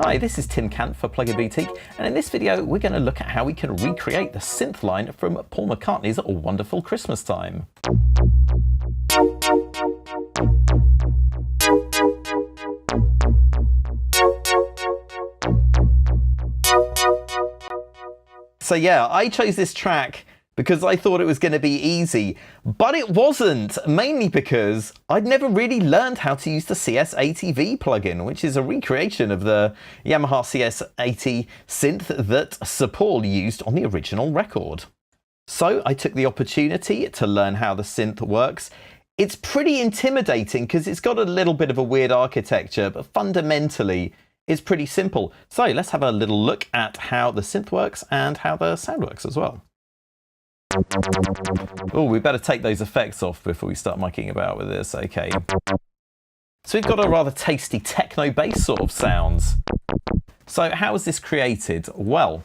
Hi, this is Cant for Plugin Boutique, and in this video we're going to look at how we can recreate the synth line from Paul McCartney's Wonderful Christmastime. So yeah, I chose this track because I thought it was going to be easy, but it wasn't, mainly because I'd never really learned how to use the CS80V plugin, which is a recreation of the Yamaha CS80 synth that Sir Paul used on the original record. So I took the opportunity to learn how the synth works. It's pretty intimidating because it's got a little bit of a weird architecture, but fundamentally it's pretty simple. So let's have a little look at how the synth works and how the sound works as well. Oh, we better take those effects off before we start mucking about with this. Okay. So we've got a rather tasty techno bass sort of sounds. So how is this created? Well,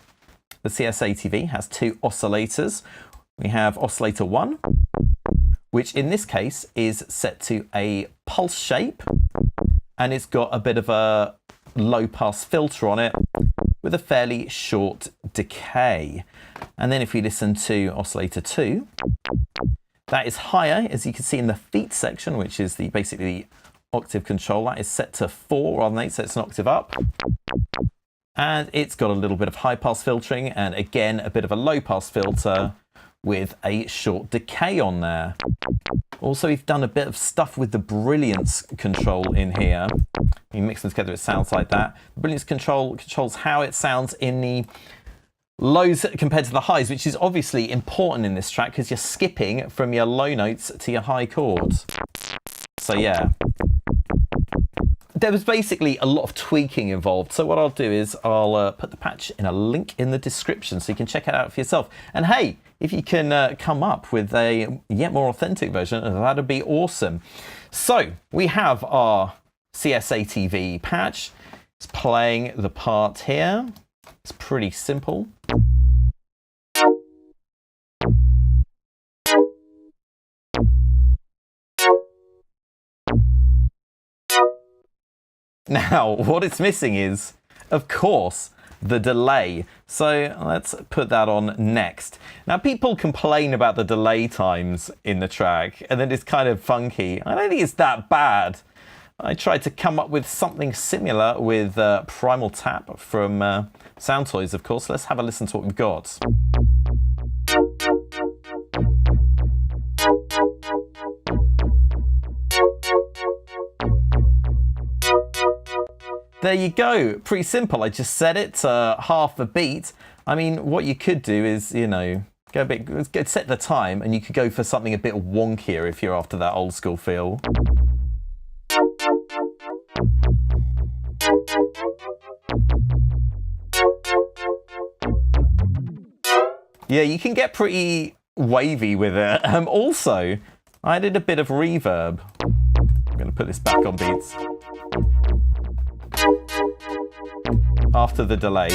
the CS80V has two oscillators. We have oscillator 1, which in this case is set to a pulse shape, and it's got a bit of a low pass filter on it with a fairly short decay. And then if we listen to oscillator 2, that is higher, as you can see in the feet section, which is basically the octave control. That is set to 4 rather than 8, so it's an octave up. And it's got a little bit of high pass filtering, and again a bit of a low pass filter with a short decay on there. Also, we've done a bit of stuff with the brilliance control in here. You mix them together, it sounds like that. The brilliance control controls how it sounds in the lows compared to the highs, which is obviously important in this track because you're skipping from your low notes to your high chords. So yeah, there was basically a lot of tweaking involved. So what I'll do is I'll put the patch in a link in the description so you can check it out for yourself. And hey, if you can come up with a yet more authentic version, that'd be awesome. So we have our CS80V patch. It's playing the part here. It's pretty simple. Now, what it's missing is, of course, the delay. So let's put that on next. Now, people complain about the delay times in the track, and then it's kind of funky. I don't think it's that bad. I tried to come up with something similar with Primal Tap from Sound Toys, of course. Let's have a listen to what we've got. There you go, pretty simple. I just set it to half the beat. I mean, what you could do is, you know, go a bit, set the time, and you could go for something a bit wonkier if you're after that old school feel. Yeah, you can get pretty wavy with it. Also, I added a bit of reverb. I'm going to put this back on beats after the delay.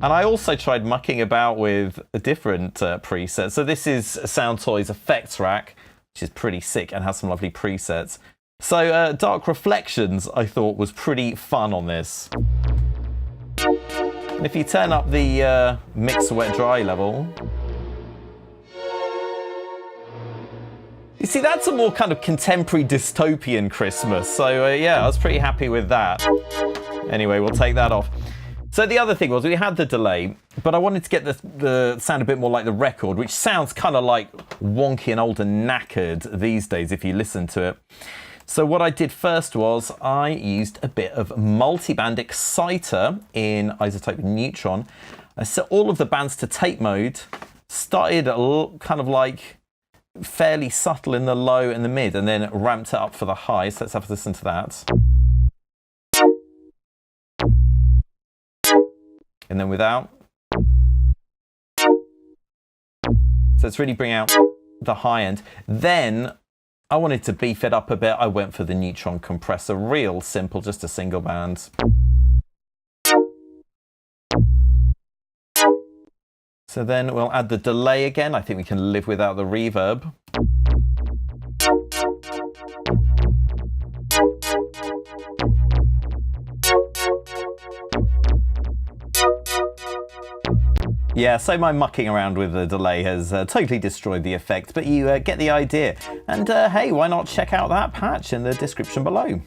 And I also tried mucking about with a different preset. So this is Sound Toys Effects Rack, which is pretty sick and has some lovely presets. So Dark Reflections, I thought, was pretty fun on this. And if you turn up the mix wet dry level, you see that's a more kind of contemporary dystopian Christmas. So yeah, I was pretty happy with that. Anyway, we'll take that off. So the other thing was we had the delay, but I wanted to get the sound a bit more like the record, which sounds kind of like wonky and old and knackered these days if you listen to it. So what I did first was I used a bit of multi-band exciter in isotope neutron. I set all of the bands to tape mode, started kind of like fairly subtle in the low and the mid, and then ramped it up for the high. So let's have a listen to that. And then without. So it's really bring out the high end. Then I wanted to beef it up a bit. I went for the neutron compressor, real simple, just a single band. So then we'll add the delay again. I think we can live without the reverb. Yeah, so my mucking around with the delay has totally destroyed the effect, but you get the idea. And hey, why not check out that patch in the description below?